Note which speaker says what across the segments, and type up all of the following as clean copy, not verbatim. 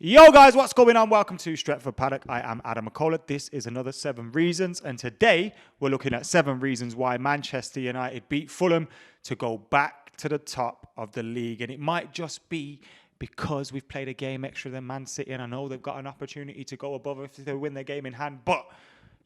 Speaker 1: Yo guys, what's going on? Welcome to Stretford Paddock. I am Adam McKola. This is another 7 reasons, and today we're looking at 7 reasons why Manchester United beat Fulham to go back to the top of the league. And it might just be because we've played a game extra than Man City, and I know they've got an opportunity to go above if they win their game in hand, but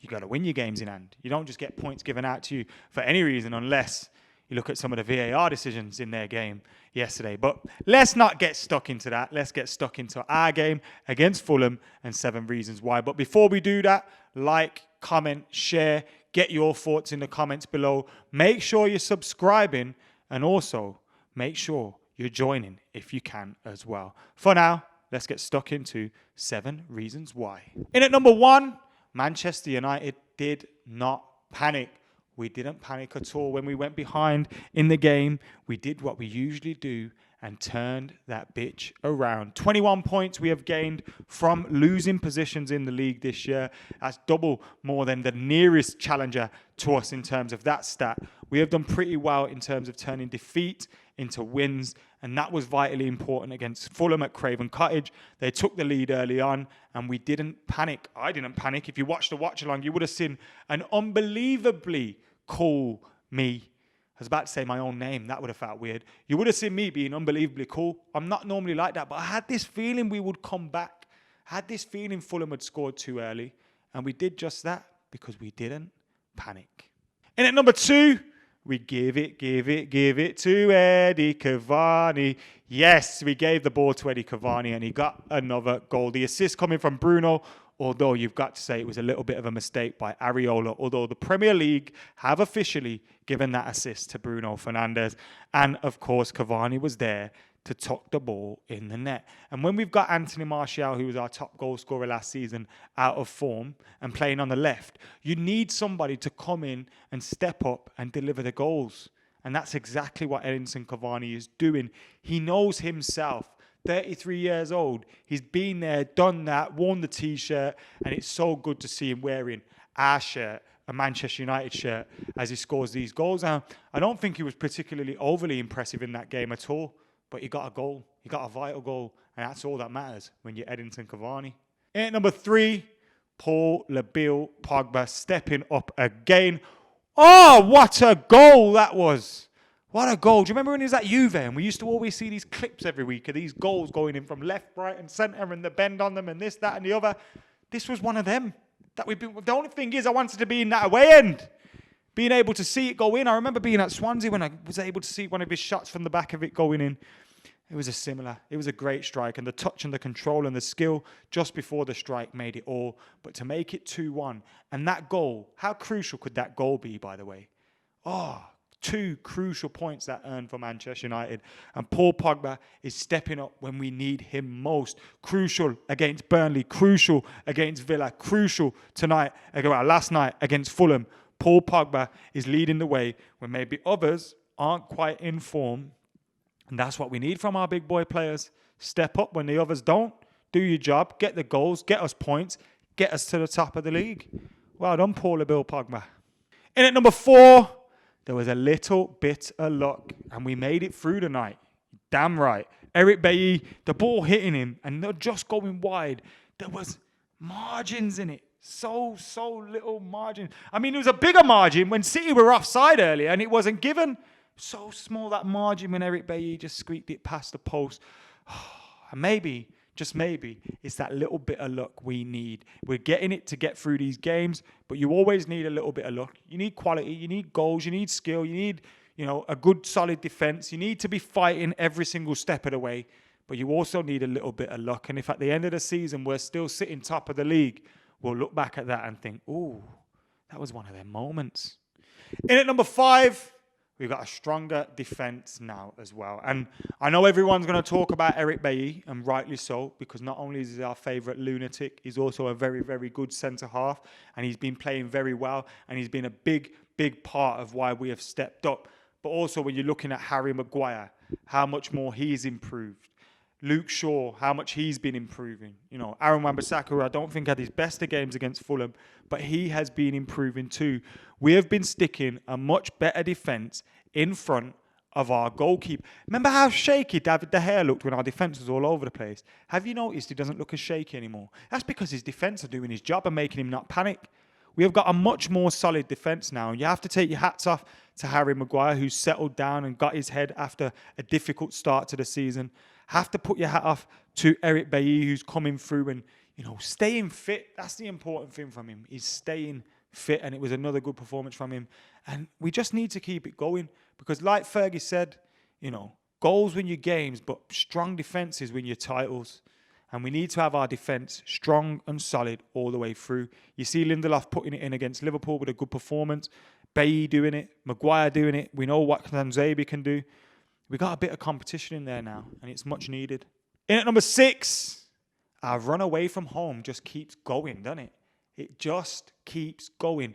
Speaker 1: you got to win your games in hand. You don't just get points given out to you for any reason unless you look at some of the VAR decisions in their game yesterday. But let's not get stuck into that. Let's get stuck into our game against Fulham and 7 reasons why. But before we do that, like, comment, share, get your thoughts in the comments below. Make sure you're subscribing and also make sure you're joining if you can as well. For now, let's get stuck into 7 reasons why. In at number 1, Manchester United did not panic. We didn't panic at all when we went behind in the game. We did what we usually do and turned that bitch around. 21 points we have gained from losing positions in the league this year. That's double more than the nearest challenger to us in terms of that stat. We have done pretty well in terms of turning defeat into wins, and that was vitally important against Fulham at Craven Cottage. They took the lead early on, and we didn't panic. I didn't panic. If you watched the watch-along, you would have seen an unbelievably cool me. I was about to say my own name. That would have felt weird. You would have seen me being unbelievably cool. I'm not normally like that, but I had this feeling we would come back. I had this feeling Fulham had scored too early, and we did just that because we didn't panic. And at number 2, we give it to Eddie Cavani. Yes, we gave the ball to Eddie Cavani and he got another goal. The assist coming from Bruno, although you've got to say it was a little bit of a mistake by Areola, although the Premier League have officially given that assist to Bruno Fernandes. And of course, Cavani was there to tuck the ball in the net. And when we've got Anthony Martial, who was our top goal scorer last season, out of form and playing on the left, you need somebody to come in and step up and deliver the goals. And that's exactly what Edinson Cavani is doing. He knows himself. 33 years old. He's been there, done that, worn the T-shirt, and it's so good to see him wearing our shirt, a Manchester United shirt, as he scores these goals. Now, I don't think he was particularly overly impressive in that game at all, but he got a goal. He got a vital goal, and that's all that matters when you're Edinson Cavani. In at number 3, Paul POGBA stepping up again. Oh, what a goal that was. What a goal. Do you remember when he was at Juve and we used to always see these clips every week of these goals going in from left, right and centre and the bend on them and this, that and the other? This was one of them. The only thing is I wanted to be in that away end. Being able to see it go in. I remember being at Swansea when I was able to see one of his shots from the back of it going in. It was a great strike, and the touch and the control and the skill just before the strike made it all. But to make it 2-1, and that goal, how crucial could that goal be, by the way? 2 crucial points that earned for Manchester United. And Paul POGBA is stepping up when we need him most. Crucial against Burnley. Crucial against Villa. Crucial last night against Fulham. Paul POGBA is leading the way when maybe others aren't quite in form. And that's what we need from our big boy players. Step up when the others don't. Do your job. Get the goals. Get us points. Get us to the top of the league. Well done, Paul POGBA. In at number 4, there was a little bit of luck, and we made it through the night. Damn right. Eric Bailly, the ball hitting him, and not just going wide. There was margins in it. So little margin. I mean, it was a bigger margin when City were offside earlier, and it wasn't given. So small, that margin, when Eric Bailly just squeaked it past the post. And maybe, just maybe, it's that little bit of luck we need. We're getting it to get through these games, but you always need a little bit of luck. You need quality, you need goals, you need skill, you need, a good solid defense. You need to be fighting every single step of the way, but you also need a little bit of luck. And if at the end of the season we're still sitting top of the league, we'll look back at that and think, ooh, that was one of them moments. In at number 5, we've got a stronger defence now as well. And I know everyone's going to talk about Eric Bailly, and rightly so, because not only is he our favourite lunatic, he's also a very, very good centre-half, and he's been playing very well, and he's been a big, big part of why we have stepped up. But also when you're looking at Harry Maguire, how much more he's improved. Luke Shaw, how much he's been improving. Aaron Wan-Bissaka, who I don't think had his best of games against Fulham, but he has been improving too. We have been sticking a much better defence in front of our goalkeeper. Remember how shaky David De Gea looked when our defence was all over the place? Have you noticed he doesn't look as shaky anymore? That's because his defence are doing his job and making him not panic. We have got a much more solid defence now. You have to take your hats off to Harry Maguire, who's settled down and got his head after a difficult start to the season. Have to put your hat off to Eric Bailly, who's coming through and, staying fit. That's the important thing from him. He's staying fit, and it was another good performance from him. And we just need to keep it going because, like Fergie said, goals win your games, but strong defences win your titles. And we need to have our defence strong and solid all the way through. You see Lindelof putting it in against Liverpool with a good performance. Bailly doing it. Maguire doing it. We know what Tanzabi can do. We got a bit of competition in there now, and it's much needed. In at number 6, our run away from home just keeps going, doesn't it? It just keeps going.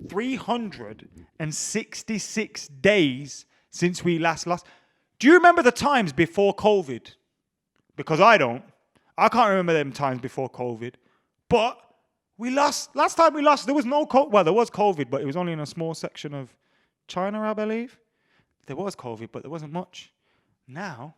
Speaker 1: 366 days since we last lost. Do you remember the times before COVID? Because I don't. I can't remember them times before COVID. But we lost. Last time we lost, there was no COVID. Well, there was COVID, but it was only in a small section of China, I believe. There was COVID, but there wasn't much. Now,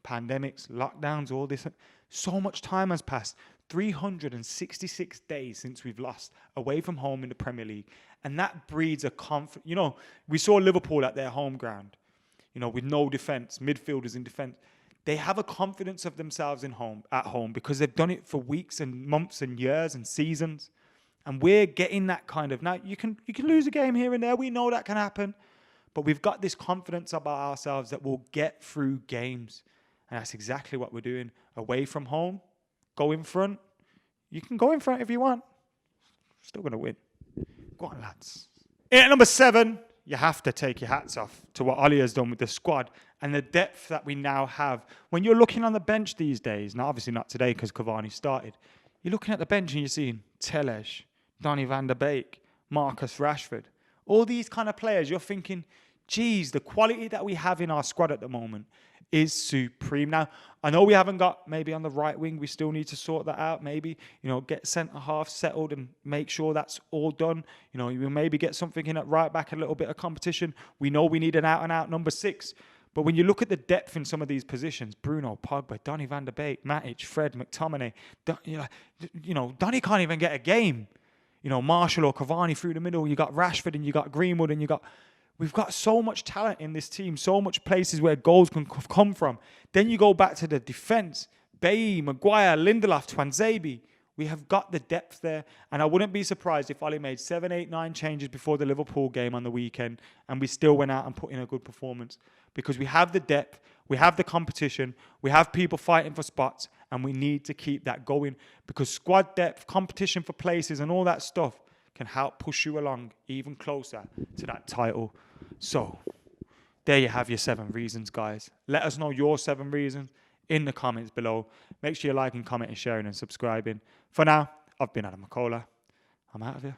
Speaker 1: pandemics, lockdowns, all this. So much time has passed. 366 days since we've lost away from home in the Premier League. And that breeds a confidence. We saw Liverpool at their home ground, with no defence, midfielders in defence. They have a confidence of themselves at home because they've done it for weeks and months and years and seasons. And we're getting that kind of... Now, you can lose a game here and there. We know that can happen. But we've got this confidence about ourselves that we'll get through games. And that's exactly what we're doing. Away from home, go in front. You can go in front if you want. Still going to win. Go on, lads. In at number 7, you have to take your hats off to what Ollie has done with the squad and the depth that we now have. When you're looking on the bench these days, now obviously not today because Cavani started, you're looking at the bench and you're seeing Telles, Donny van der Beek, Marcus Rashford. All these kind of players, you're thinking, geez, the quality that we have in our squad at the moment is supreme. Now, I know we haven't got maybe on the right wing. We still need to sort that out. Maybe, get centre half settled and make sure that's all done. You maybe get something in at right back, a little bit of competition. We know we need an out-and-out number 6. But when you look at the depth in some of these positions, Bruno, Pogba, Donny van der Beek, Matic, Fred, McTominay, Donny can't even get a game. Marshall or Cavani through the middle. You got Rashford and you got Greenwood and we've got so much talent in this team, so much places where goals can come from. Then you go back to the defence. Bailly, Maguire, Lindelof, Tanzabi. We have got the depth there. And I wouldn't be surprised if Ollie made 7, 8, 9 changes before the Liverpool game on the weekend and we still went out and put in a good performance. Because we have the depth, we have the competition, we have people fighting for spots, and we need to keep that going. Because squad depth, competition for places and all that stuff can help push you along even closer to that title. So, there you have your 7 reasons, guys. Let us know your 7 reasons in the comments below. Make sure you like and comment and sharing and subscribing. For now, I've been Adam McKola. I'm out of here.